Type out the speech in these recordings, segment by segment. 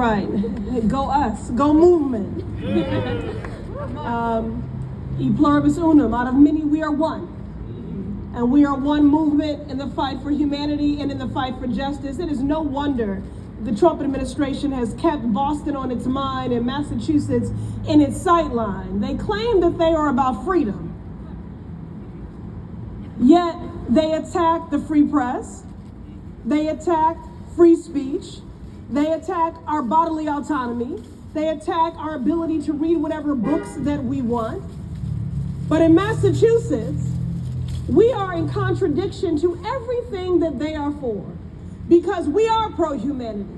right. Go us. Go movement. E pluribus unum. Out of many, we are one. And we are one movement in the fight for humanity and in the fight for justice. It is no wonder the Trump administration has kept Boston on its mind and Massachusetts in its sightline. They claim that they are about freedom, yet they attack the free press, they attack free speech, they attack our bodily autonomy, they attack our ability to read whatever books that we want. But in Massachusetts, we are in contradiction to everything that they are for, because we are pro-humanity,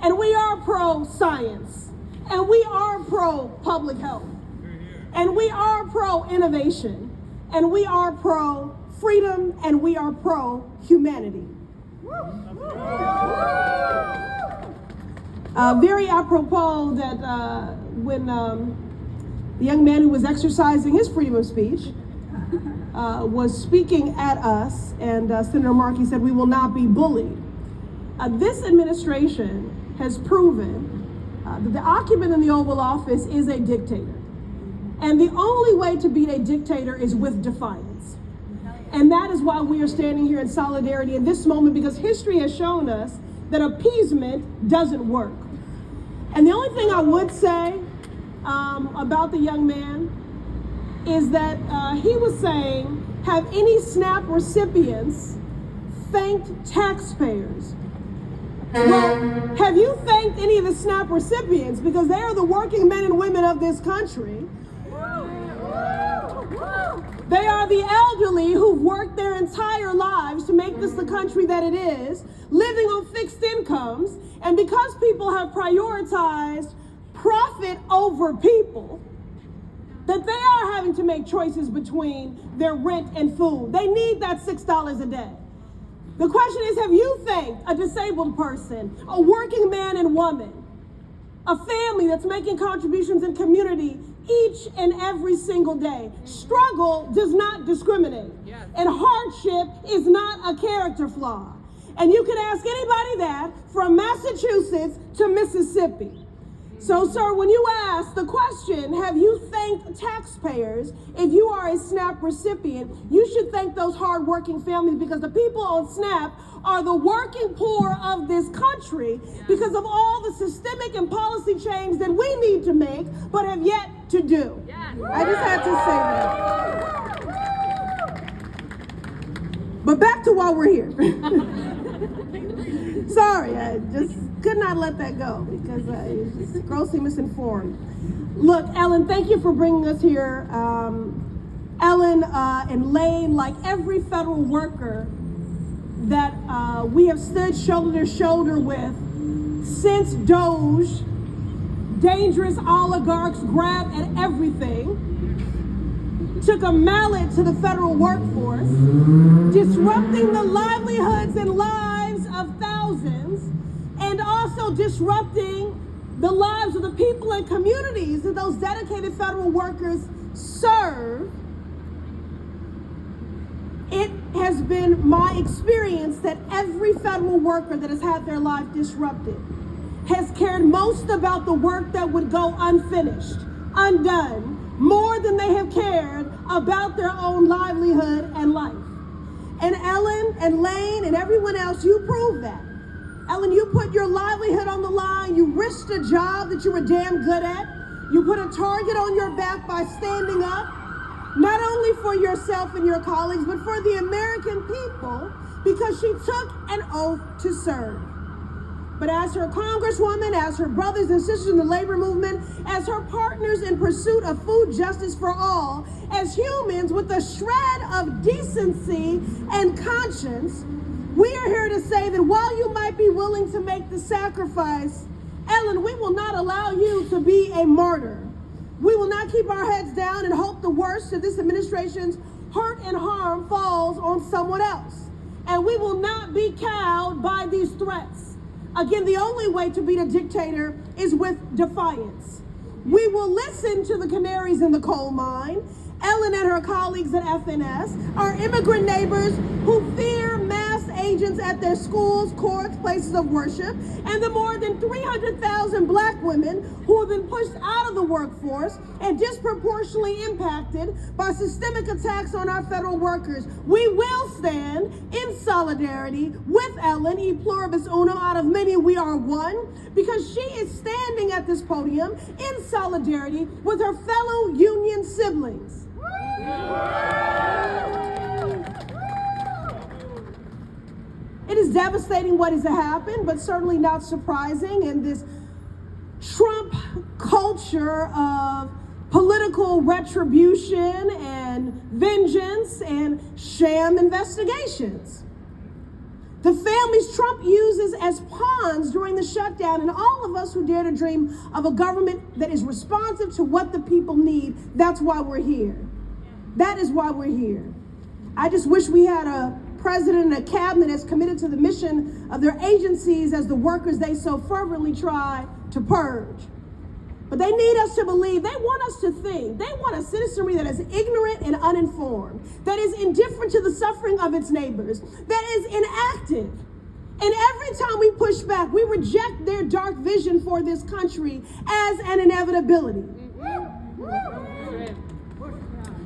and we are pro-science, and we are pro-public health, and we are pro-innovation, and we are pro-freedom, and we are pro-humanity. Very apropos that when the young man who was exercising his freedom of speech was speaking at us, and Senator Markey said, "We will not be bullied." This administration has proven that the occupant in the Oval Office is a dictator. And the only way to beat a dictator is with defiance. And that is why we are standing here in solidarity in this moment, because history has shown us that appeasement doesn't work. And the only thing I would say about the young man is that he was saying, have any SNAP recipients thanked taxpayers? Well, have you thanked any of the SNAP recipients? Because they are the working men and women of this country. They are the elderly who've worked their entire lives to make this the country that it is, living on fixed incomes. And because people have prioritized profit over people, that they are having to make choices between their rent and food. They need that $6 a day. The question is, have you thanked a disabled person, a working man and woman, a family that's making contributions in community each and every single day? Struggle does not discriminate, and hardship is not a character flaw. And you can ask anybody that from Massachusetts to Mississippi. So, sir, when you ask the question, have you thanked taxpayers? If you are a SNAP recipient, you should thank those hardworking families, because the people on SNAP are the working poor of this country because of all the systemic and policy change that we need to make but have yet to do. I just had to say that. But back to why we're here. Sorry, I just could not let that go because I was just grossly misinformed. Look, Ellen, thank you for bringing us here. Ellen and Lane, like every federal worker that we have stood shoulder to shoulder with since Doge, dangerous oligarchs grab at everything, took a mallet to the federal workforce, disrupting the livelihoods and lives of thousands, and also disrupting the lives of the people and communities that those dedicated federal workers serve. It has been my experience that every federal worker that has had their life disrupted has cared most about the work that would go unfinished, undone, more than they have cared about their own livelihood and life. And Ellen and Lane and everyone else, you prove that. Ellen, you put your livelihood on the line. You risked a job that you were damn good at. You put a target on your back by standing up, not only for yourself and your colleagues, but for the American people, because she took an oath to serve. But as her congresswoman, as her brothers and sisters in the labor movement, as her partners in pursuit of food justice for all, as humans with a shred of decency and conscience, we are here to say that while you might be willing to make the sacrifice, Ellen, we will not allow you to be a martyr. We will not keep our heads down and hope the worst of this administration's hurt and harm falls on someone else. And we will not be cowed by these threats. Again, the only way to beat a dictator is with defiance. We will listen to the canaries in the coal mine, Ellen and her colleagues at FNS, our immigrant neighbors who fear mass agents at at their schools, courts, places of worship, and the more than 300,000 black women who have been pushed out of the workforce and disproportionately impacted by systemic attacks on our federal workers. We will stand in solidarity with Ellen, e pluribus unum, out of many we are one, because she is standing at this podium in solidarity with her fellow union siblings. It is devastating what has happened, but certainly not surprising in this Trump culture of political retribution and vengeance and sham investigations. The families Trump uses as pawns during the shutdown, and all of us who dare to dream of a government that is responsive to what the people need, that's why we're here. That is why we're here. I just wish we had a president and a cabinet as committed to the mission of their agencies as the workers they so fervently try to purge. But they need us to believe, they want us to think, they want a citizenry that is ignorant and uninformed, that is indifferent to the suffering of its neighbors, that is inactive. And every time we push back, we reject their dark vision for this country as an inevitability.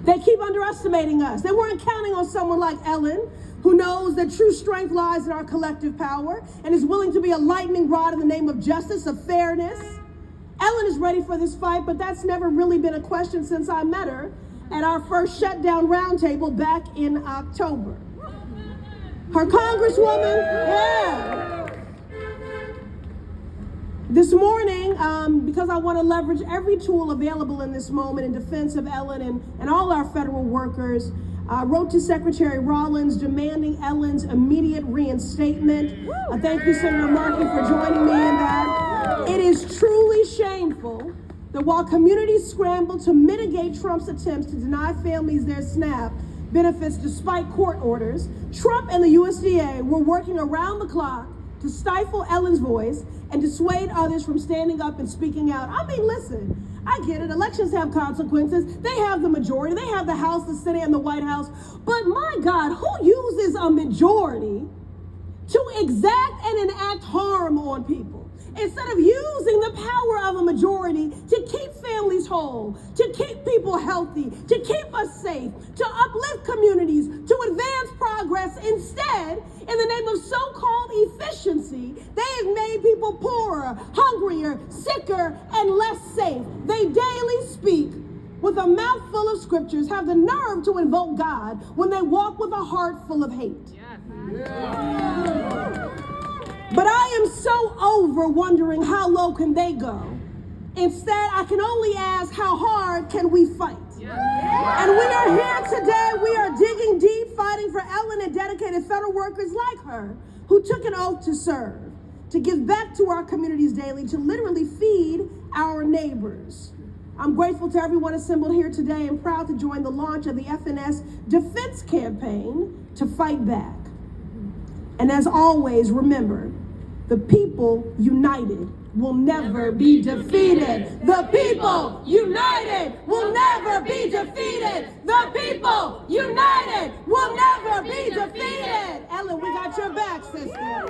They keep underestimating us. They weren't counting on someone like Ellen, who knows that true strength lies in our collective power and is willing to be a lightning rod in the name of justice, of fairness. Ellen is ready for this fight, but that's never really been a question since I met her at our first shutdown roundtable back in October. Her congresswoman, This morning, because I want to leverage every tool available in this moment in defense of Ellen and all our federal workers, I wrote to Secretary Rollins demanding Ellen's immediate reinstatement. Thank you, Senator Markey, for joining me in that. It is truly shameful that while communities scramble to mitigate Trump's attempts to deny families their SNAP benefits despite court orders, Trump and the USDA were working around the clock to stifle Ellen's voice and dissuade others from standing up and speaking out. I mean, listen, I get it. Elections have consequences. They have the majority. They have the House, the Senate, and the White House. But my God, who uses a majority to exact and enact harm on people? Instead of using the power of a majority to keep families whole, to keep people healthy, to keep us safe, to uplift communities, to advance progress, instead, in the name of so-called efficiency, they've made people poorer, hungrier, sicker, and less safe. They daily speak with a mouthful of scriptures, have the nerve to invoke God when they walk with a heart full of hate. But I am so over wondering how low can they go. Instead, I can only ask, how hard can we fight? And we are here today. We are digging deep, fighting for Ellen and dedicated federal workers like her who took an oath to serve, to give back to our communities daily, to literally feed our neighbors. I'm grateful to everyone assembled here today and proud to join the launch of the FNS Defense Campaign to fight back. And as always, remember, the people united will never be defeated. The people united will never be defeated. The people united will never be defeated. Ellen, we got your back, sister.